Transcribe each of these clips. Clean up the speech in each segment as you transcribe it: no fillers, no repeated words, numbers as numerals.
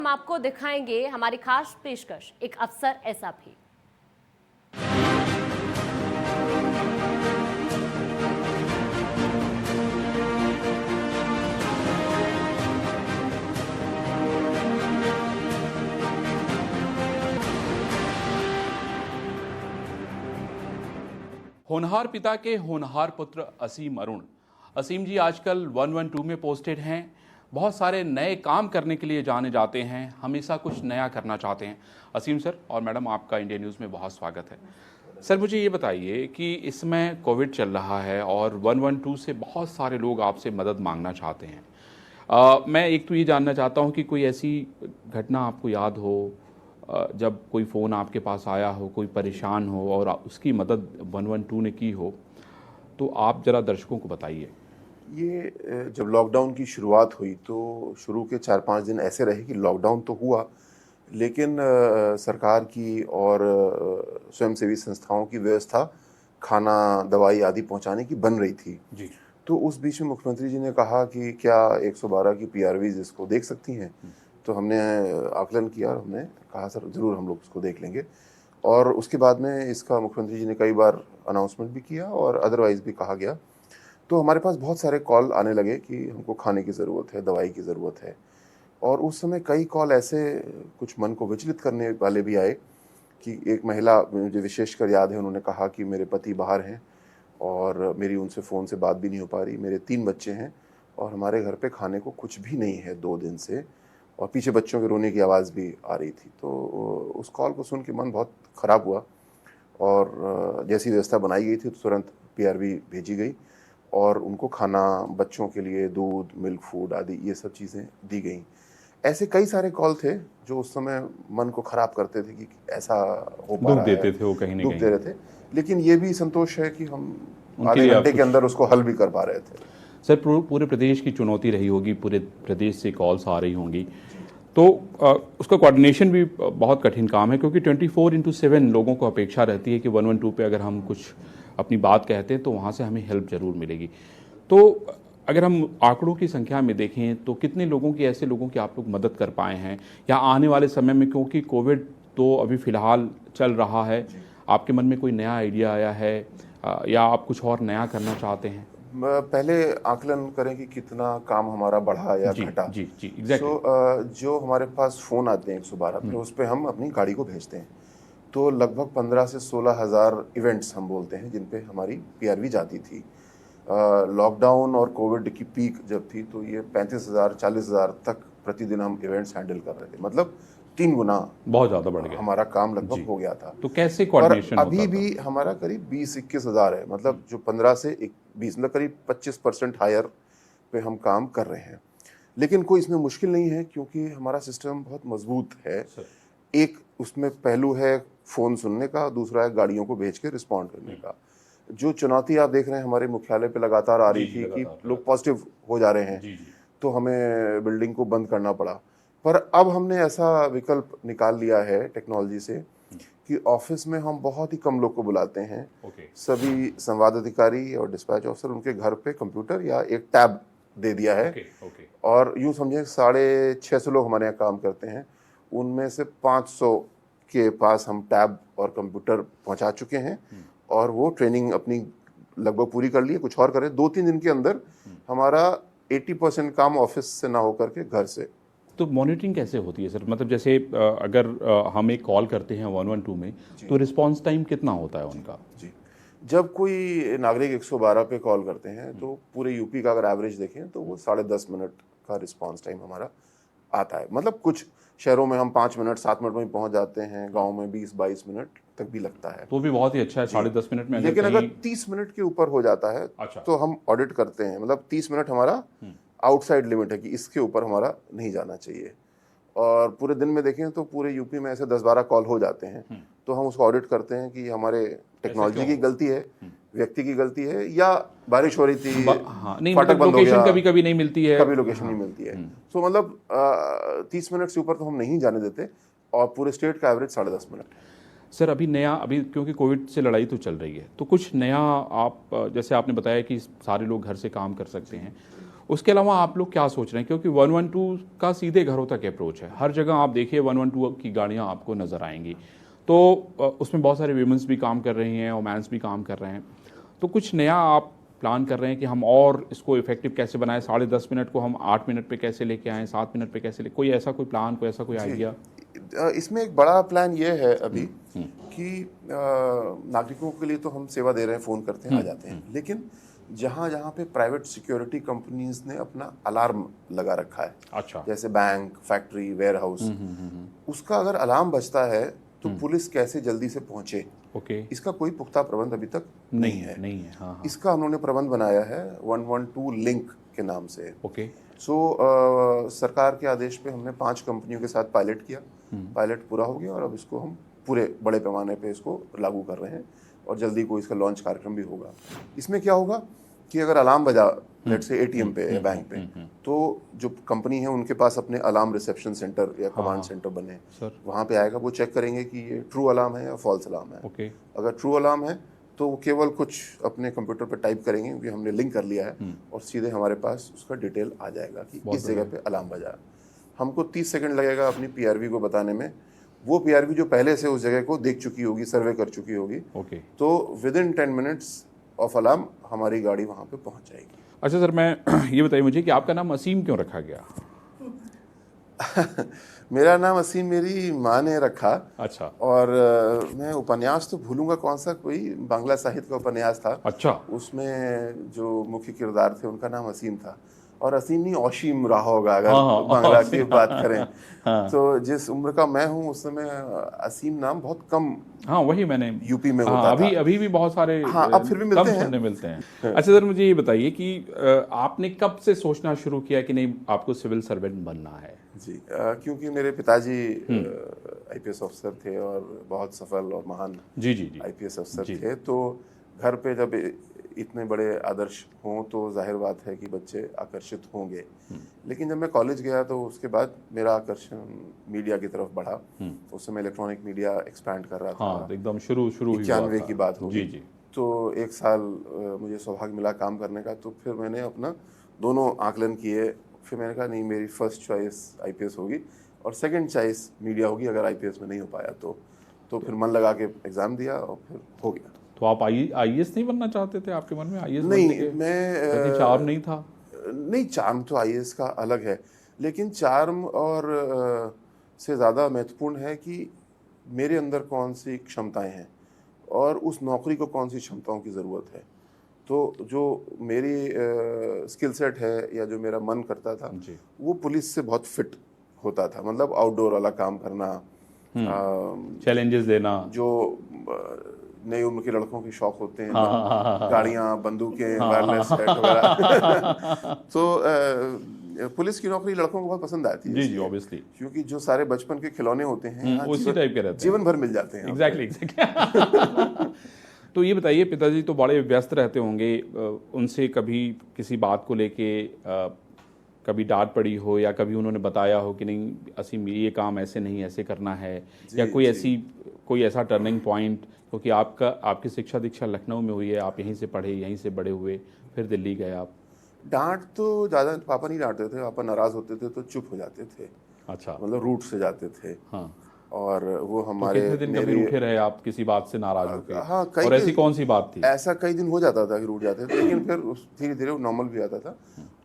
हम आपको दिखाएंगे हमारी खास पेशकश, एक अफसर ऐसा भी। होनहार पिता के होनहार पुत्र असीम अरुण। असीम जी आजकल 112 में पोस्टेड हैं। बहुत सारे नए काम करने के लिए जाने जाते हैं, हमेशा कुछ नया करना चाहते हैं। असीम सर और मैडम, आपका इंडिया न्यूज़ में बहुत स्वागत है। सर मुझे ये बताइए कि इसमें कोविड चल रहा है और 112 से बहुत सारे लोग आपसे मदद मांगना चाहते हैं। मैं एक तो ये जानना चाहता हूँ कि कोई ऐसी घटना आपको याद हो जब कोई फ़ोन आपके पास आया हो, कोई परेशान हो और उसकी मदद 112 ने की हो, तो आप ज़रा दर्शकों को बताइए। ये जब लॉकडाउन की शुरुआत हुई तो शुरू के 4-5 दिन ऐसे रहे कि लॉकडाउन तो हुआ, लेकिन सरकार की और स्वयंसेवी संस्थाओं की व्यवस्था खाना, दवाई आदि पहुंचाने की बन रही थी जी। तो उस बीच में मुख्यमंत्री जी ने कहा कि क्या 112 की पीआरवीज इसको देख सकती हैं। तो हमने आकलन किया और हमने कहा सर ज़रूर हम लोग इसको देख लेंगे। और उसके बाद में इसका मुख्यमंत्री जी ने कई बार अनाउंसमेंट भी किया और अदरवाइज़ भी कहा गया। तो हमारे पास बहुत सारे कॉल आने लगे कि हमको खाने की ज़रूरत है, दवाई की ज़रूरत है। और उस समय कई कॉल ऐसे कुछ मन को विचलित करने वाले भी आए कि एक महिला, मुझे विशेषकर याद है, उन्होंने कहा कि मेरे पति बाहर हैं और मेरी उनसे फ़ोन से बात भी नहीं हो पा रही, मेरे 3 बच्चे हैं और हमारे घर पे खाने को कुछ भी नहीं है 2 दिन से, और पीछे बच्चों के रोने की आवाज़ भी आ रही थी। तो उस कॉल को सुन के मन बहुत ख़राब हुआ और जैसी व्यवस्था बनाई गई थी तो तुरंत पीआरवी भेजी गई और उनको खाना, बच्चों के लिए दूध, मिल्क फूड आदि ये सब चीज़ें दी गई। ऐसे कई सारे कॉल थे जो उस समय मन को ख़राब करते थे कि ऐसा हो पा दुख रहा देते है, थे वो कहीं ना दुख कहीं। दे रहे थे। लेकिन ये भी संतोष है कि हम उनके आधे लिए आप घंटे के कुछ अंदर उसको हल भी कर पा रहे थे। सर पूरे प्रदेश की चुनौती रही होगी, पूरे प्रदेश से कॉल्स आ रही होंगी, तो उसका कोऑर्डिनेशन भी बहुत कठिन काम है क्योंकि 24/7 लोगों को अपेक्षा रहती है कि 112 पे अगर हम कुछ अपनी बात कहते हैं तो वहाँ से हमें हेल्प ज़रूर मिलेगी। तो अगर हम आंकड़ों की संख्या में देखें तो कितने लोगों की, ऐसे लोगों की आप लोग मदद कर पाए हैं या आने वाले समय में, क्योंकि कोविड तो अभी फ़िलहाल चल रहा है, आपके मन में कोई नया आइडिया आया है या आप कुछ और नया करना चाहते हैं? पहले आकलन करें कि कितना काम हमारा बढ़ा या जी घटा। जी जी, एग्जैक्टली। जो हमारे पास फ़ोन आते हैं 112 पे, उस पे हम अपनी गाड़ी को भेजते हैं। तो लगभग 15 से 16 हज़ार इवेंट्स हम बोलते हैं जिन पे हमारी पीआरवी जाती थी। लॉकडाउन और कोविड की पीक जब थी तो ये 35,000 40,000 तक प्रतिदिन हम इवेंट्स हैंडल कर रहे थे, मतलब 3 गुना बहुत ज़्यादा बढ़ गया हमारा काम जी। लगभग हो गया था। तो कैसे पर कोऑर्डिनेशन अभी होता था? भी हमारा करीब 20-21 हज़ार है, मतलब जो 15 से 20, मतलब करीब 25% हायर पे हम काम कर रहे हैं। लेकिन कोई इसमें मुश्किल नहीं है क्योंकि हमारा सिस्टम बहुत मजबूत है। एक उसमें पहलू है फ़ोन सुनने का, दूसरा है गाड़ियों को भेज के रिस्पॉन्ड करने का। जो चुनौती आप देख रहे हैं हमारे मुख्यालय पे लगातार आ रही थी कि लोग पॉजिटिव हो जा रहे हैं, तो हमें बिल्डिंग को बंद करना पड़ा। पर अब हमने ऐसा विकल्प निकाल लिया है टेक्नोलॉजी से कि ऑफिस में हम बहुत ही कम लोग को बुलाते हैं। सभी संवाद अधिकारी और डिस्पैच ऑफिसर, उनके घर पे कंप्यूटर या एक टैब दे दिया है। और यूँ समझें 650 लोग हमारे यहाँ काम करते हैं, उनमें से 500 के पास हम टैब और कंप्यूटर पहुँचा चुके हैं और वो ट्रेनिंग अपनी लगभग पूरी कर ली है। कुछ और करें, 2-3 दिन के अंदर हमारा 80% काम ऑफिस से ना होकर के घर से। तो मॉनिटरिंग कैसे होती है सर? मतलब जैसे अगर हम एक कॉल करते हैं 112 में, तो रिस्पांस टाइम कितना होता है उनका? जी, जब कोई नागरिक 112 पे कॉल करते हैं तो पूरे यूपी का अगर एवरेज देखें तो वो 10.5 मिनट का रिस्पांस टाइम हमारा आता है। मतलब कुछ शहरों में हम 5 मिनट 7 मिनट में पहुंच जाते हैं, गांव में 20-22 मिनट तक भी लगता है। तो भी बहुत ही अच्छा है 10.5 मिनट में। लेकिन अगर 30 मिनट के ऊपर हो जाता है तो हम ऑडिट करते हैं। मतलब 30 मिनट हमारा आउटसाइड लिमिट है कि इसके ऊपर हमारा नहीं जाना चाहिए। और पूरे दिन में देखें तो पूरे यूपी में ऐसे 10-12 कॉल हो जाते हैं, तो हम उसको ऑडिट करते हैं कि हमारे टेक्नोलॉजी की गलती है, व्यक्ति की गलती है, या बारिश हो रही थी, नहीं, फाटक बंद हो गया, कभी कभी नहीं मिलती है, कभी लोकेशन नहीं मिलती है। तो मतलब 30 मिनट से ऊपर तो हम नहीं जाने देते और पूरे स्टेट का एवरेज 10.5 मिनट। सर अभी क्योंकि कोविड से लड़ाई तो चल रही है, तो कुछ नया आप, जैसे आपने बताया कि सारे लोग घर से काम कर सकते हैं, उसके अलावा आप लोग क्या सोच रहे हैं, क्योंकि 112 का सीधे घरों तक अप्रोच है, हर जगह आप देखिए 112 की गाड़ियां आपको नज़र आएंगी, तो उसमें बहुत सारे वीमेंस भी काम कर रही हैं और मैंस भी काम कर रहे हैं, तो कुछ नया आप प्लान कर रहे हैं कि हम और इसको इफेक्टिव कैसे बनाएं, 10.5 मिनट को हम 8 मिनट पे कैसे लेके आएँ, 7 मिनट पे कैसे कोई ऐसा कोई प्लान, कोई ऐसा कोई आइडिया? इसमें एक बड़ा प्लान ये है अभी कि नागरिकों के लिए तो हम सेवा दे रहे हैं, फ़ोन करते हैं, आ जाते हैं, लेकिन जहाँ जहाँ पे प्राइवेट सिक्योरिटी कंपनीज ने अपना अलार्म लगा रखा है, अच्छा, जैसे बैंक, फैक्ट्री, वेयर हाउस, उसका अगर अलार्म बजता है तो पुलिस कैसे जल्दी से पहुंचे, ओके, इसका कोई पुख्ता प्रबंध अभी तक नहीं है। हाँ, हाँ, इसका उन्होंने प्रबंध बनाया है 112 लिंक के नाम से। ओके, सरकार के आदेश पे हमने 5 कंपनियों के साथ पायलट किया, पायलट पूरा हो गया और अब इसको हम पूरे बड़े पैमाने पे इसको लागू कर रहे हैं और जल्दी कोई इसका लॉन्च कार्यक्रम भी होगा। इसमें क्या होगा कि अगर अलार्म बजा लेट से एटीएम पे या बैंक पे, तो जो कंपनी है उनके पास अपने अलार्म रिसेप्शन सेंटर या कमांड सेंटर बने, वहाँ पे आएगा, वो चेक करेंगे कि ये ट्रू अलार्म है या फॉल्स अलार्म है। ओके, अगर ट्रू अलार्म है तो वो केवल कुछ अपने कंप्यूटर पे टाइप करेंगे क्योंकि हमने लिंक कर लिया है और सीधे हमारे पास उसका डिटेल आ जाएगा कि इस जगह पे अलार्म बजा। हमको 30 सेकंड लगेगा अपनी पीआरवी को बताने में, वो पीआरवी जो पहले से उस जगह को देख चुकी होगी, सर्वे कर चुकी होगी, तो with in 10 minutes of alarm हमारी गाड़ी वहाँ पे पहुँच जाएगी। अच्छा सर, मैं ये बताइए मुझे कि आपका नाम असीम क्यों रखा गया? मेरा नाम असीम मेरी माँ ने रखा। अच्छा, और मैं उपन्यास तो भूलूंगा कौन सा, कोई बांग्ला साहित्य का उपन्यास था। अच्छा, उसमें जो मुख्य किरदार थे उनका नाम असीम था, और असीम नहीं औशीम रहा होगा अगर हाँ, बांग्ला की बात करें। हाँ, तो जिस उम्र का मैं हूँ उस समय असीम नाम बहुत कम, हाँ वही मैंने यूपी में हाँ, होता अभी था। अभी भी बहुत सारे हाँ, अब फिर भी मिलते हैं, सुनने मिलते हैं। अच्छा सर, मुझे ये बताइए कि आपने कब से सोचना शुरू किया कि नहीं आपको सिविल सर्वेंट बनना है? जी, क्योंकि मेरे पिताजी आईपीएस अफसर थे और बहुत सफल और महान आईपीएस अफसर थे, तो घर पे जब इतने बड़े आदर्श हों तो जाहिर बात है कि बच्चे आकर्षित होंगे। लेकिन जब मैं कॉलेज गया तो उसके बाद मेरा आकर्षण मीडिया की तरफ बढ़ा। उस समय इलेक्ट्रॉनिक मीडिया एक्सपैंड कर रहा था। हाँ, एकदम शुरू 91 की बात होगी। जी। तो एक साल मुझे सौभाग्य मिला काम करने का, तो फिर मैंने अपना दोनों आकलन किए। फिर मैंने कहा नहीं, मेरी फर्स्ट चॉइस आईपीएस होगी और सेकंड चॉइस मीडिया होगी अगर आईपीएस में नहीं हो पाया तो फिर मन लगा के एग्ज़ाम दिया और फिर हो गया। तो आप आईएएस नहीं बनना चाहते थे? आपके मन में आईएएस नहीं, मैं चार्म नहीं था? नहीं, चार्म तो आईएएस का अलग है, लेकिन चार्म और से ज़्यादा महत्वपूर्ण है कि मेरे अंदर कौन सी क्षमताएं हैं और उस नौकरी को कौन सी क्षमताओं की ज़रूरत है। तो जो मेरी स्किल सेट है या जो मेरा मन करता था वो पुलिस से बहुत फिट होता था। मतलब आउटडोर वाला काम करना, चैलेंजेस देना, जो नई उम्र के लड़कों के शौक होते हैं, गाड़ियाँ, बंदूकें, वायरलेस सेट वगैरह। तो पुलिस की नौकरी लड़कों को बहुत पसंद आती है। जी ऑब्वियसली, क्योंकि जो सारे बचपन के खिलौने होते हैं उसी टाइप के रहते हैं, जीवन भर मिल जाते हैं। एग्जैक्टली। तो ये बताइए, पिताजी तो बड़े व्यस्त रहते होंगे, उनसे कभी किसी बात को लेके कभी डांट पड़ी हो या कभी उन्होंने बताया हो कि नहीं असीम ये काम ऐसे नहीं ऐसे करना है, या कोई ऐसा टर्निंग पॉइंट, क्योंकि आपकी शिक्षा दीक्षा लखनऊ में हुई है, आप यहीं से पढ़े, यहीं से बड़े हुए, फिर दिल्ली गए आप? डांट तो ज़्यादा पापा नहीं डांटते थे। पापा नाराज़ होते थे तो चुप हो जाते थे। अच्छा, मतलब रूट से जाते थे। हाँ, और वो हमारे तो कितने दिन कभी रूठे रहे आप किसी बात से नाराज होकर? हाँ, और ऐसी कौन सी बात थी? ऐसा कई दिन हो जाता था कि रूठ जाते थे, लेकिन फिर धीरे धीरे वो नॉर्मल भी आता था।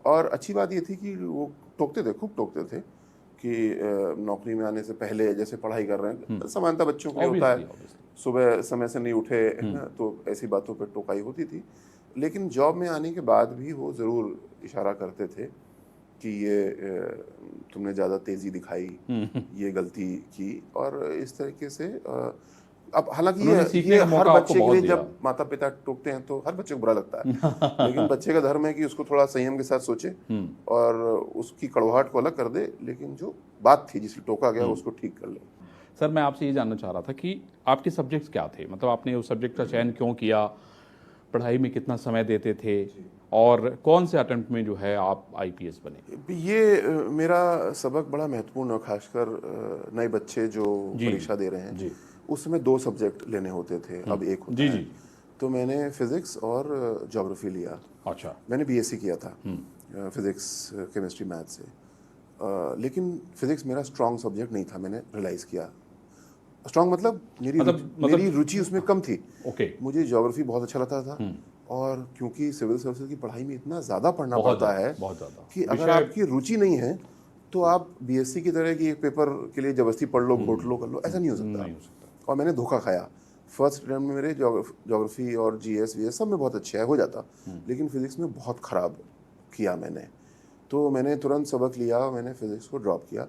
और अच्छी बात ये थी कि वो टोकते थे, खूब टोकते थे कि नौकरी में आने से पहले जैसे पढ़ाई कर रहे हैं, समानता बच्चों को होता है, सुबह समय से नहीं उठे तो ऐसी बातों पर टोकाई होती थी। लेकिन जॉब में आने के बाद भी वो ज़रूर इशारा करते थे कि ये तुमने ज़्यादा तेज़ी दिखाई, ये गलती की, और इस तरीके से अब हालांकि ये हर बच्चे के लिए जब माता पिता टोकते हैं तो हर बच्चे को बुरा लगता है। लेकिन बच्चे का धर्म है कि उसको थोड़ा संयम के साथ सोचे और उसकी कड़वाहट को अलग कर दे, लेकिन जो बात थी जिससे टोका गया उसको ठीक कर ले। सर, मैं आपसे ये जानना चाह रहा था कि आपके सब्जेक्ट्स क्या थे? मतलब आपने उस सब्जेक्ट का चयन क्यों किया, पढ़ाई में कितना समय देते थे, और कौन से अटेम्प्ट में जो है आप आईपीएस बने? ये मेरा सबक बड़ा महत्वपूर्ण है, खासकर नए बच्चे जो परीक्षा दे रहे हैं। उस समय 2 सब्जेक्ट लेने होते थे, अब एक होता है। तो मैंने फिजिक्स और ज्योग्राफी लिया। अच्छा, मैंने बीएससी किया था। फिज़िक्स, केमिस्ट्री, मैथ से। लेकिन फिज़िक्स मेरा स्ट्रॉन्ग सब्जेक्ट नहीं था, मैंने रियलाइज़ किया। स्ट्रॉन्ग मतलब मेरी रुचि उसमें कम थी। ओके। मुझे ज्योग्राफी बहुत अच्छा लगता था, और क्योंकि सिविल सर्विसेज की पढ़ाई में इतना ज़्यादा पढ़ना पड़ता है बहुत ज़्यादा कि अगर आपकी रुचि नहीं है तो आप बीएससी की तरह की एक पेपर के लिए जबरदस्ती पढ़ लो, घोट लो, कर लो, ऐसा नहीं हो सकता। और मैंने धोखा खाया। फर्स्ट अटेम्प्ट में मेरे ज्योग्राफी और जीएस वीएस सब में बहुत अच्छे हो जाता, लेकिन फिजिक्स में बहुत ख़राब किया मैंने। तो मैंने तुरंत सबक लिया, मैंने फिजिक्स को ड्रॉप किया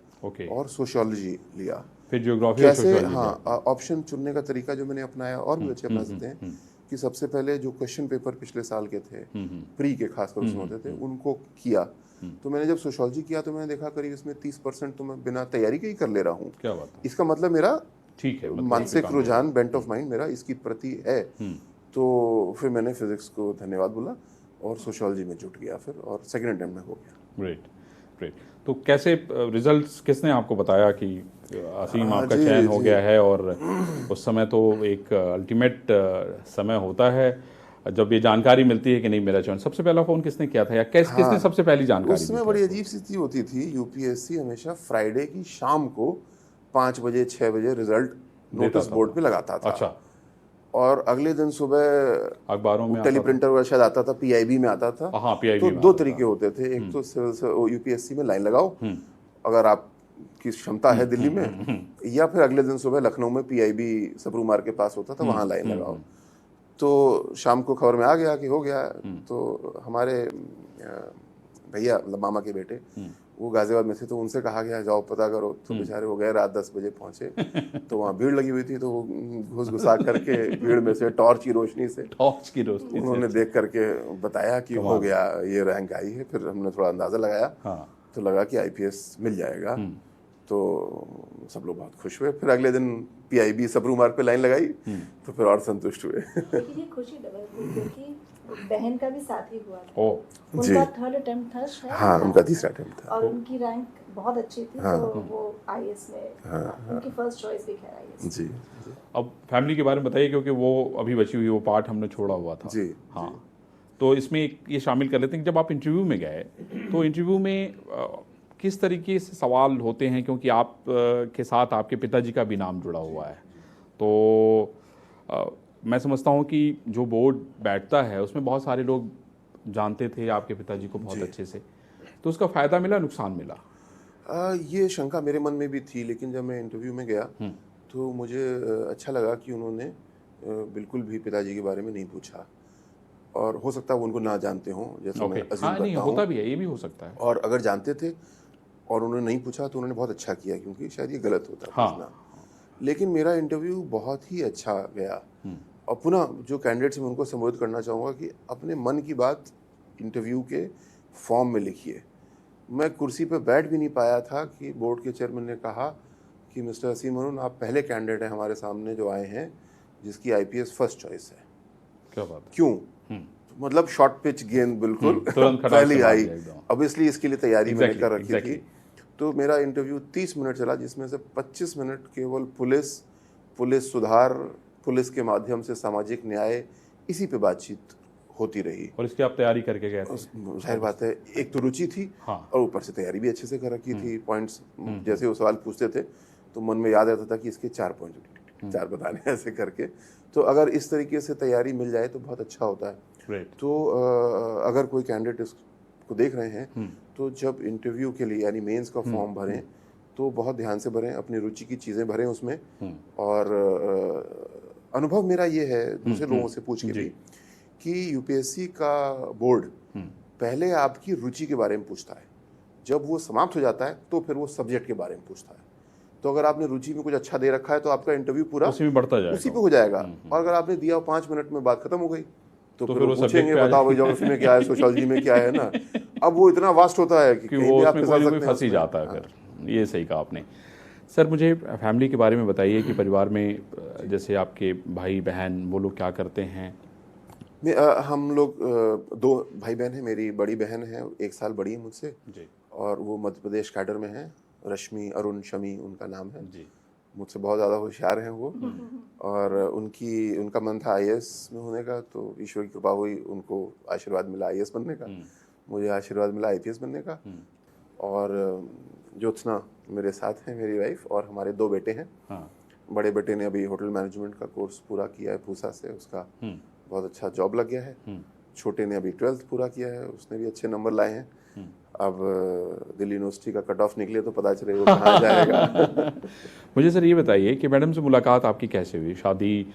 और सोशियोलॉजी लिया। फिर ज्योग्राफी कैसे? हाँ, ऑप्शन चुनने का तरीका जो मैंने अपनाया, और भी बच्चे अपना सकते हैं, कि सबसे पहले जो क्वेश्चन पेपर पिछले साल के थे, प्री के खासकर उसमें होते थे, उनको किया। तो मैंने जब सोशियोलॉजी किया तो मैंने देखा करीब इसमें 30% तो मैं बिना तैयारी के ही कर ले रहा हूँ। क्या बात है। इसका मतलब मेरा ठीक है, मानसिक रुझान, बेंट ऑफ माइंड मेरा इसकी प्रति है। तो फिर मैंने फिजिक्स को धन्यवाद बोला और सोशियोलॉजी में जुट गया फिर, और सेकंड अटेम्प्ट में हो गया। Great great. तो कैसे रिजल्ट्स किसने आपको बताया कि असीम आपका चयन हो गया है? और उस समय तो एक अल्टीमेट समय होता है जब ये जानकारी मिलती है कि नहीं मेरा चयन। सबसे पहला फ़ोन किसने किया था, या किसने सबसे पहली जानकारी दी? उसमें बड़ी अजीब स्थिति होती थी। यूपीएससी हमेशा फ्राइडे की शाम को 5 बजे 6 बजे रिजल्ट नोटिस बोर्ड पे लगाता था। अच्छा। और अगले दिन सुबह अखबारों में टेलीप्रिंटर वगैरह शायद आता था, पीआईबी में आता था। हाँ, PIB तो 2 तरीके होते थे। एक तो सिविल यूपीएससी में लाइन लगाओ अगर आपकी क्षमता है दिल्ली में, या फिर अगले दिन सुबह लखनऊ में पीआईबी सब्रू मार्ग के पास होता था, वहाँ लाइन लगाओ। तो शाम को खबर में आ गया कि हो गया। तो हमारे भैया, मतलब मामा के बेटे, वो गाजियाबाद में थे, तो उनसे कहा गया जाओ पता करो। तो बेचारे हो गए, रात 10 बजे पहुंचे। तो वहाँ भीड़ लगी हुई थी, तो वो घुस घुसा करके भीड़ में से टॉर्च की रोशनी से उन्होंने देख करके बताया कि हो गया, ये रैंक आई है। फिर हमने थोड़ा अंदाजा लगाया, तो लगा कि आईपीएस मिल जाएगा। तो सब लोग बहुत खुश हुए। फिर अगले दिन पीआईबी सब्रू मार्ग पे लाइन लगाई, तो फिर और संतुष्ट हुए। लेकिन ये खुशी डबल हुई क्योंकि बहन का भी साथ ही हुआ था। उनका थर्ड अटेम्प्ट था शायद। हाँ, उनका तीसरा अटेम्प्ट था। और उनकी रैंक बहुत अच्छी थी। तो वो आईएएस में उनकी फर्स्ट चॉइस भी खैर आईएएस। जी। अब फैमिली के बारे में बताइए, क्योंकि वो अभी बची हुई वो पार्ट हमने छोड़ा हुआ था। जी। हाँ, तो इसमें ये शामिल कर लेते हैं कि जब आप इंटरव्यू में गए, तो इंटरव्यू में किस तरीके से सवाल होते हैं, क्योंकि आप के साथ आपके पिताजी का भी नाम जुड़ा हुआ है। तो मैं समझता हूँ कि जो बोर्ड बैठता है उसमें बहुत सारे लोग जानते थे आपके पिताजी को बहुत अच्छे से, तो उसका फ़ायदा मिला, नुकसान मिला? ये शंका मेरे मन में भी थी, लेकिन जब मैं इंटरव्यू में गया तो मुझे अच्छा लगा कि उन्होंने बिल्कुल भी पिताजी के बारे में नहीं पूछा। और हो सकता है वो उनको ना जानते हों, जैसे मैं अज्यूम करता हूं। होता भी है, ये भी हो सकता है। और अगर जानते थे और उन्होंने नहीं पूछा तो उन्होंने बहुत अच्छा किया, क्योंकि शायद ये गलत होता पूछना। लेकिन मेरा इंटरव्यू बहुत ही अच्छा गया। और पुनः जो कैंडिडेट्स मैं उनको संबोधित करना चाहूँगा कि अपने मन की बात इंटरव्यू के फॉर्म में लिखिए। मैं कुर्सी पर बैठ भी नहीं पाया था कि बोर्ड के चेयरमैन ने कहा कि मिस्टर असीम अरुण, आप पहले कैंडिडेट हैं हमारे सामने जो आए हैं जिसकी आईपीएस फर्स्ट चॉइस है। क्या बात है? क्यों? मतलब शॉर्ट पिच गेंद बिल्कुल पहली आई। अब इसलिए इसके लिए तैयारी मैंने कर रखी थी। तो मेरा इंटरव्यू 30 मिनट चला, जिसमें से 25 मिनट केवल पुलिस सुधार, पुलिस के माध्यम से सामाजिक न्याय, इसी पे बातचीत होती रही। और इसकी आप तैयारी करके गए थे? जाहिर बात है, एक तो रुचि थी और ऊपर से तैयारी भी अच्छे से कर रखी थी। पॉइंट्स जैसे वो सवाल पूछते थे तो मन में याद रहता था कि इसके 4 पॉइंट 4 बताने, ऐसे करके। तो अगर इस तरीके से तैयारी मिल जाए तो बहुत अच्छा होता है। तो अगर कोई कैंडिडेट इसको देख रहे हैं तो जब इंटरव्यू के लिए यानी मेंस का फॉर्म भरें तो बहुत ध्यान से भरें, अपनी रुचि की चीज़ें भरें उसमें। और अनुभव मेरा ये है दूसरे लोगों से पूछ के भी कि यूपीएससी का बोर्ड पहले आपकी रुचि के बारे में पूछता है, जब वो समाप्त हो जाता है तो फिर वो सब्जेक्ट के बारे में पूछता है। तो अगर आपने रुचि में कुछ अच्छा दे रखा है तो आपका इंटरव्यू पूरा उसी में बढ़ता जाएगा, उसी पे हो जाएगा। और अगर आपने दिया 5 मिनट में बात खत्म हो गई तो फिर वो पूछेंगे बताओ भाई ज्योग्राफी में क्या है, सोशियोलॉजी में क्या है ना। अब वो इतना वास्ट होता है कि वो उसमें कोई फंस ही जाता है। फिर ये सही कहा आपने। सर, मुझे फैमिली के बारे में बताइए कि परिवार में जैसे आपके भाई बहन, वो लोग क्या करते हैं? हम लोग 2 भाई बहन हैं। मेरी बड़ी बहन है, 1 साल बड़ी है मुझसे जी, और वो मध्य प्रदेश कैडर में है। रश्मि अरुण शमी उनका नाम है जी। मुझसे बहुत ज़्यादा होशियार हैं वो। और उनका मन था आईएएस में होने का, तो ईश्वर की कृपा हुई, उनको आशीर्वाद मिला आईएएस बनने का। मुझे आशीर्वाद मिला IPS बनने का। और ज्योत्सना मेरे साथ हैं, मेरी वाइफ, और हमारे 2 बेटे हैं। हाँ। बड़े बेटे ने अभी होटल मैनेजमेंट का कोर्स पूरा किया है पूसा से, उसका बहुत अच्छा जॉब लग गया है। छोटे ने अभी 12th पूरा किया है, उसने भी अच्छे नंबर लाए हैं। अब दिल्ली यूनिवर्सिटी का कट ऑफ निकले तो पता चले वो कहाँ जाएगा। मुझे सर ये बताइए कि मैडम से मुलाकात आपकी कैसे हुई? शादी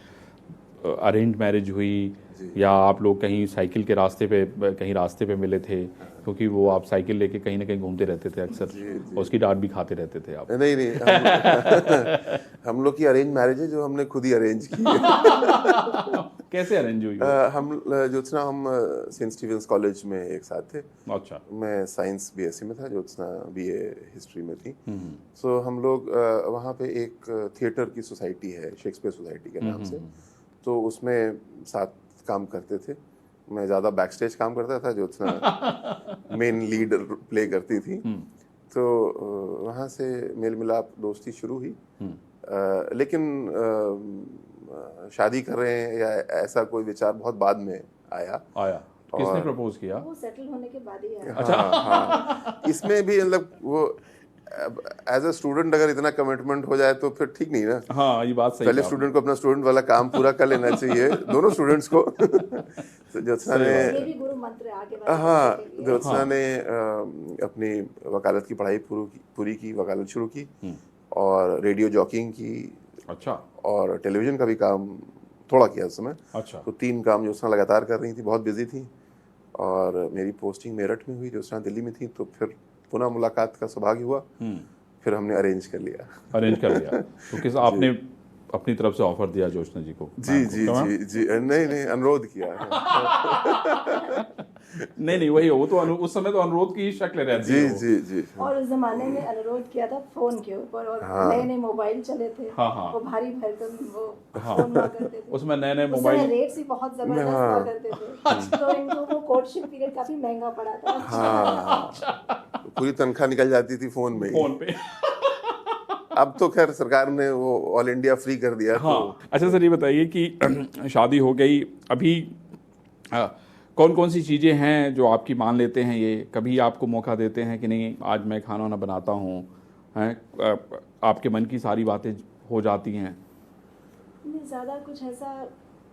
अरेंज मैरिज हुई या आप लोग कहीं साइकिल के रास्ते पे, कहीं रास्ते पे मिले थे? क्योंकि वो आप साइकिल लेके कहीं ना कहीं घूमते रहते थे अक्सर, और उसकी डांट भी खाते रहते थे आप। नहीं हम लोग की अरेंज मैरिज है जो हमने खुद ही अरेंज की है। कैसे अरेंज हुई? हम ज्योत्सना हम सेंट स्टीफेंस कॉलेज में एक साथ थे। अच्छा। मैं साइंस BSc में था, ज्योत्सना BA हिस्ट्री में थी। सो हम लोग वहाँ पे एक थिएटर की सोसाइटी है, शेक्सपियर सोसाइटी के नाम से, तो उसमें साथ काम करते थे। मैं ज़्यादा बैक स्टेज काम करता था, ज्योत्सना मेन लीड प्ले करती थी। तो वहाँ से मेल मिलाप, दोस्ती शुरू हुई। लेकिन शादी कर रहे हैं या ऐसा कोई विचार बहुत बाद में आया। किसने प्रपोज किया? वो सेटल होने के बाद ही आया। अच्छा। हाँ। इसमें भी मतलब वो एज अ स्टूडेंट अगर इतना कमिटमेंट हो जाए तो फिर ठीक नहीं ना। हाँ, ये बात सही। पहले स्टूडेंट को अपना स्टूडेंट वाला काम पूरा कर लेना चाहिए, दोनों स्टूडेंट्स को। तो ज्योत्सना ने, ये भी गुरु मंत्र है आगे बढ़ने हाँ, के लिए। ज्योत्सना ने अपनी वकालत की पढ़ाई पूरी की, वकालत शुरू की, और रेडियो जॉकिंग की। अच्छा। और टेलीविजन का भी काम थोड़ा किया उस समय। अच्छा। तो 3 काम ज्योत्सना लगातार कर रही थी, बहुत बिजी थी। और मेरी पोस्टिंग मेरठ में हुई, ज्योत्सना दिल्ली में थी, तो फिर पुनः मुलाकात का सौभाग्य हुआ। फिर हमने अरेंज कर लिया। तो किस आपने अपनी तरफ से ऑफर दिया ज्योत्सना जी को? जी, नहीं, अनुरोध किया। नहीं, वही वो तो उस समय तो अनुरोध की ही शक्ल रहती है। जी। और उस जमाने में अनुरोध किया था फोन के ऊपर, और नए मोबाइल चले थे। वो भारी भरकम वो फोन हुआ करते थे। उसमें नए उस मोबाइल, समय रेट्स भी बहुत जबरदस्त हुआ करते थे। तो इनको वो कोर्टशिप पीरियड काफी महंगा पड़ा था। हाँ, पूरी तनख्वाह निकल जाती थी फोन पे। अब तो खैर सरकार ने वो ऑल इंडिया फ्री कर दिया। हाँ। तो अच्छा सर, ये बताइए कि शादी हो गई, अभी कौन कौन सी चीज़ें हैं जो आपकी मान लेते हैं? ये कभी आपको मौका देते हैं कि नहीं आज मैं खाना वाना बनाता हूँ, हैं आपके मन की सारी बातें हो जाती हैं? नहीं, ज़्यादा कुछ ऐसा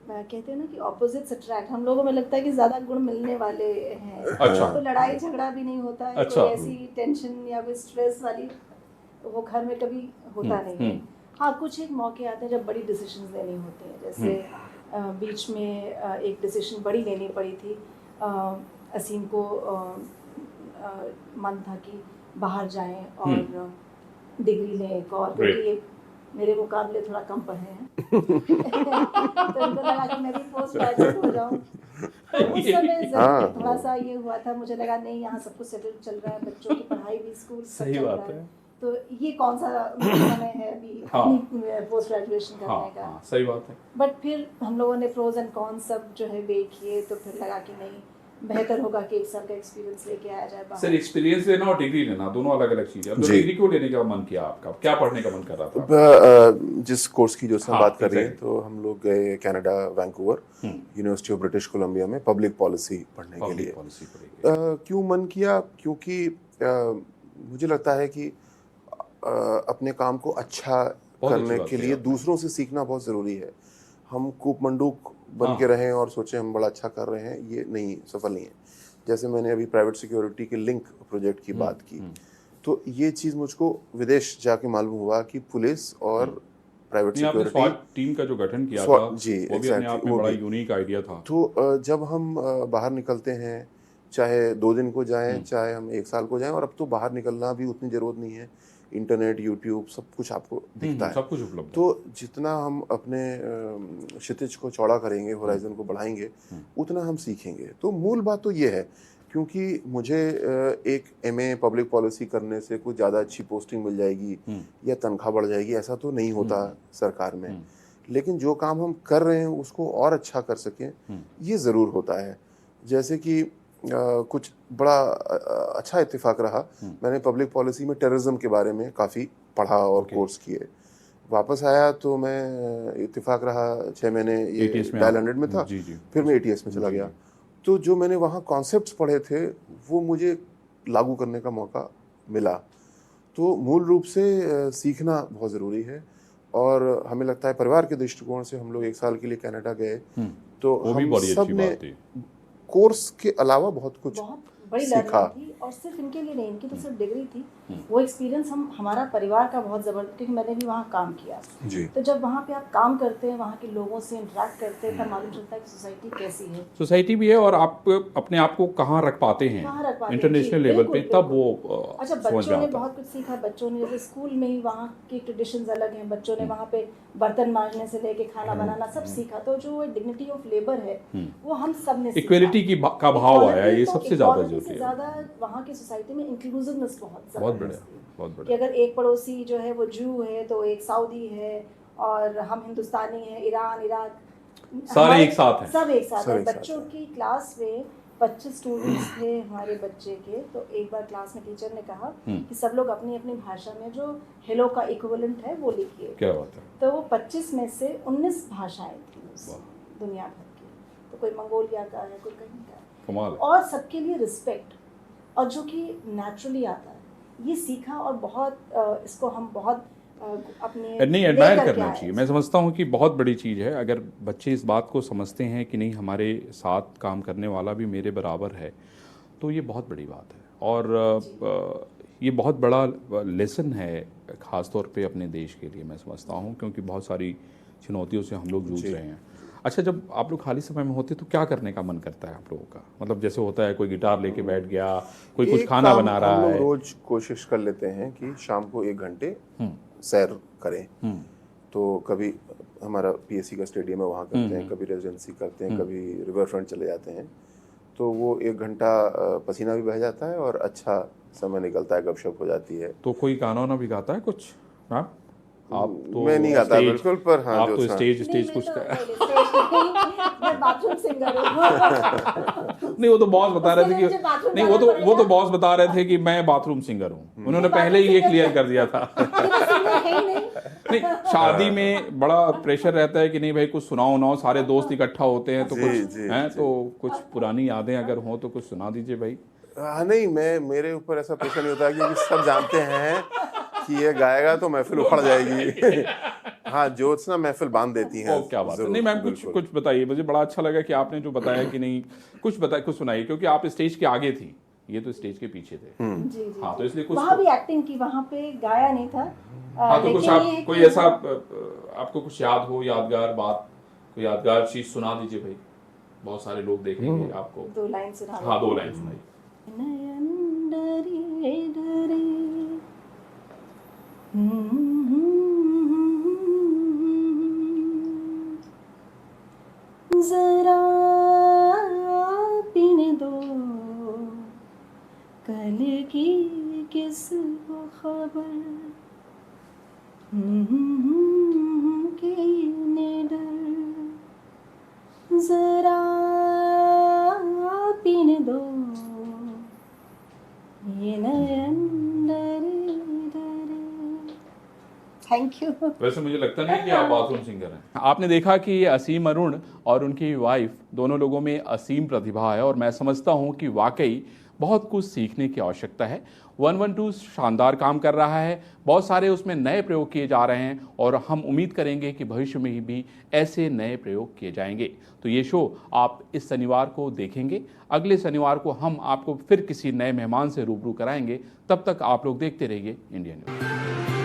कहते हैं ना कि ऑपोजिट्स अट्रैक्ट, हम लोगों में लगता है कि ज़्यादा गुण मिलने वाले हैं। अच्छा। तो लड़ाई झगड़ा भी नहीं होता है। अच्छा। कोई ऐसी टेंशन या कोई स्ट्रेस वाली वो घर में कभी होता नहीं है। हाँ, कुछ एक मौके आते हैं जब बड़ी डिसीजंस लेनी होती हैं। जैसे बीच में एक डिसीजन बड़ी लेनी पड़ी थी। असीम को मन था कि बाहर जाएं और डिग्री लें एक और, क्योंकि ये मेरे मुकाबले थोड़ा कम पढ़े हैं। तो उनको लगा कि मैं भी पोस्ट ग्रेजुएट हो जाऊं। तो उस समय थोड़ा सा ये हुआ था, मुझे लगा नहीं यहाँ सब कुछ सेटल चल रहा है, बच्चों की पढ़ाई भी, स्कूल सब चल रहा है, तो ये कौन सा समय है अभी पोस्ट ग्रेजुएशन करने का। सही बात है। बट फिर हम लोगों ने प्रोज एंड कॉन्स सब जो है वे किए, तो फिर लगा कि नहीं, बेहतर होगा कि 1 साल का एक्सपीरियंस लेके आया जाए बाहर। सर, एक्सपीरियंस लेना और डिग्री लेना दोनों अलग अलग चीज़ है। तो डिग्री क्यों लेने का मन किया आपका? क्या पढ़ने का मन कर रहा था? जिस कोर्स की जो बात कर रहे हैं, तो हम लोग गए Canada, Vancouver, university of British Columbia में पब्लिक पॉलिसी पढ़ने के लिए। क्यों मन किया? क्योंकि मुझे लगता है कि अपने काम को अच्छा करने के लिए दूसरों से सीखना बहुत ज़रूरी है। हम कूप मंडूक बन के रहें और सोचें हम बड़ा अच्छा कर रहे हैं, ये नहीं, सफल नहीं है। जैसे मैंने अभी प्राइवेट सिक्योरिटी के लिंक प्रोजेक्ट की बात की, तो ये चीज़ मुझको विदेश जाके मालूम हुआ कि पुलिस और प्राइवेट सिक्योरिटी टीम का जो गठन किया था, जी, वो भी अपने आप में बड़ा यूनिक आइडिया था। तो जब हम बाहर निकलते हैं, चाहे 2 दिन को जाएं, चाहे हम 1 साल को जाएं, और अब तो बाहर निकलना भी उतनी ज़रूरत नहीं है, इंटरनेट, यूट्यूब, सब कुछ आपको दिखता है, सब कुछ उपलब्ध। तो जितना हम अपने क्षितिज को चौड़ा करेंगे, होराइजन को बढ़ाएंगे, उतना हम सीखेंगे। तो मूल बात तो ये है, क्योंकि मुझे एक MA पब्लिक पॉलिसी करने से कुछ ज़्यादा अच्छी पोस्टिंग मिल जाएगी या तनख्वाह बढ़ जाएगी, ऐसा तो नहीं होता सरकार में। लेकिन जो काम हम कर रहे हैं उसको और अच्छा कर सकें, ये ज़रूर होता है। जैसे कि कुछ बड़ा अच्छा इत्तेफाक रहा, मैंने पब्लिक पॉलिसी में टेररिज्म के बारे में काफ़ी पढ़ा और कोर्स किए। वापस आया तो मैं इत्तेफाक रहा 6 महीने ये डायल 100 में था, फिर मैं ATS में चला गया, तो जो मैंने वहाँ कॉन्सेप्ट्स पढ़े थे वो मुझे लागू करने का मौका मिला। तो मूल रूप से सीखना बहुत ज़रूरी है, और हमें लगता है परिवार के दृष्टिकोण से हम लोग 1 साल के लिए कनाडा गए तो वो भी हम बड़ी सब अच्छी ने बात थी। कोर्स के अलावा बहुत कुछ बहुत बड़ी सीखा। लर्निंग थी, और सिर्फ इनके लिए नहीं, इनकी तो सिर्फ डिग्री थी, वो एक्सपीरियंस हमारा परिवार का बहुत ज़बरदस्त, क्योंकि मैंने भी वहाँ काम किया। जी। तो जब वहाँ पे आप काम करते हैं, वहाँ के लोगों से इंटरेक्ट करते हैं, तब मालूम चलता है कि सोसाइटी कैसी है। सोसाइटी भी है, और आप अपने आप को कहाँ रख पाते हैं कहाँ रख पाते हैं, इंटरनेशनल जी, लेवल पे, बिल्कुल, तब बिल्कुल। वो अच्छा, समझ बच्चों में ने आता है। बहुत कुछ सीखा। बच्चों ने जैसे स्कूल में ही वहाँ के ट्रेडिशंस अलग हैं, बच्चों ने वहाँ पे बर्तन मांजने से लेके खाना बनाना सब सीखा। तो जो डिग्निटी ऑफ लेबर है वो हम सब ने सीखा। इक्वेलिटी का भाव आया, ये तो सबसे ज़्यादा equality जरूरी से है। ज़्यादा वहाँ की सोसाइटी में इंक्लूसिवनेस बहुत बहुत ज़बरदस्त बढ़िया, थी। बहुत कि बढ़िया। अगर एक पड़ोसी जो है वो जू है, तो एक सऊदी है, और हम हिंदुस्तानी हैं, ईरान, इराक, सारे हमारे- एक साथ हैं। सब एक साथ सब हैं। एक साथ बच्चों हैं। की क्लास में 25 स्टूडेंट्स थे हमारे बच्चे के। तो एक बार क्लास में टीचर ने कहा कि सब लोग अपनी अपनी भाषा में जो हेलो का इक्विवेलेंट है वो लिखिए। क्या बात है। तो वो 25 में से 19 भाषाएं थी दुनिया भर की। तो कोई मंगोलिया का है, कोई कहीं का है, कमाल है। और सबके लिए रिस्पेक्ट, और जो कि नेचुरली आता है, ये सीखा। और बहुत इसको हम बहुत अपने नहीं, लेकर एडमायर के करना आए। चाहिए। मैं समझता हूँ कि बहुत बड़ी चीज़ है अगर बच्चे इस बात को समझते हैं कि नहीं, हमारे साथ काम करने वाला भी मेरे बराबर है, तो ये बहुत बड़ी बात है। और ये बहुत बड़ा लेसन है ख़ास तौर पे अपने देश के लिए, मैं समझता हूँ, क्योंकि बहुत सारी चुनौतियों से हम लोग जूझ रहे हैं। अच्छा, जब आप लोग खाली समय में होते तो क्या करने का मन करता है आप लोगों का? मतलब जैसे होता है कोई गिटार लेके बैठ गया, कोई कुछ एक खाना काम बना हम रहा लोग है। रोज कोशिश कर लेते हैं कि शाम को 1 घंटे सैर करें। तो कभी हमारा पीएससी का स्टेडियम है, वहाँ करते हैं, कभी रेजिडेंसी करते हैं, कभी रिवर फ्रंट चले जाते हैं। तो वो 1 घंटा पसीना भी बह जाता है और अच्छा समय निकलता है, गपशप हो जाती है। तो कोई गाना वाना भी गाता है कुछ? हाँ, आप तो मैं नहीं गाता स्टेज- बिल्कुल, पर हाँ, आप जो तो था। स्टेज नहीं, कुछ मैं तो कर... मैं बाथरूम सिंगर हूँ। नहीं, वो तो बॉस बता रहे थे उसके लिए मुझे कि बाथरूम नहीं, जाना वो तो पड़ेगा। बॉस बता रहे थे कि मैं बाथरूम सिंगर हूँ। उन्होंने नहीं, पहले ही ये बाथरूम क्लियर सिंगर कर दिया था। सिंगर है ही नहीं। नहीं, शादी में बड़ा प्रेशर रहता है कि नहीं भाई कुछ सुनाओ, सारे दोस्त इकट्ठा होते हैं तो जी, कुछ जी, हैं, जी। तो कुछ पुरानी यादें अगर हों तो कुछ सुना दीजिए भाई। हाँ, नहीं, मेरे ऊपर ऐसा प्रेशर नहीं होता, क्योंकि सब जानते हैं कि ये गाएगा तो महफिल उखड़ जाएगी। हाँ, ज्योत्सना महफिल बांध देती हैं। ओ, क्या बात है। जरूर, नहीं मैम, बिल्कुल। कुछ बताइए, मुझे बड़ा अच्छा लगा कि आपने जो बताया कि नहीं कुछ सुनाइए, क्योंकि आप स्टेज के आगे थी, ये तो स्टेज के पीछे थे। जी जी हाँ, तो इसलिए कुछ वहाँ भी एक्टिंग की, वहाँ पे गाया नहीं था। हाँ, तो कुछ लेकिन आप ये है कोई कि ऐसा आपको कुछ याद हो, यादगार बात, कोई यादगार चीज सुना दीजिए भाई, बहुत सारे लोग देखेंगे आपको। 2 लाइन सुना। हाँ, 2 लाइन सुनाइए। नयन डरे डरे जरा पीने दो कल की किसको खबर के निडर जरा पीने दो ये नयन डरे डरे। Thank you. वैसे मुझे लगता नहीं कि आप बाथरूम सिंगर हैं। आपने देखा कि ये असीम अरुण और उनकी वाइफ, दोनों लोगों में असीम प्रतिभा है, और मैं समझता हूँ कि वाकई बहुत कुछ सीखने की आवश्यकता है। 112 शानदार काम कर रहा है, बहुत सारे उसमें नए प्रयोग किए जा रहे हैं, और हम उम्मीद करेंगे कि भविष्य में भी ऐसे नए प्रयोग किए जाएंगे। तो ये शो आप इस शनिवार को देखेंगे। अगले शनिवार को हम आपको फिर किसी नए मेहमान से रूबरू कराएंगे। तब तक आप लोग देखते रहिए इंडियन न्यूज़।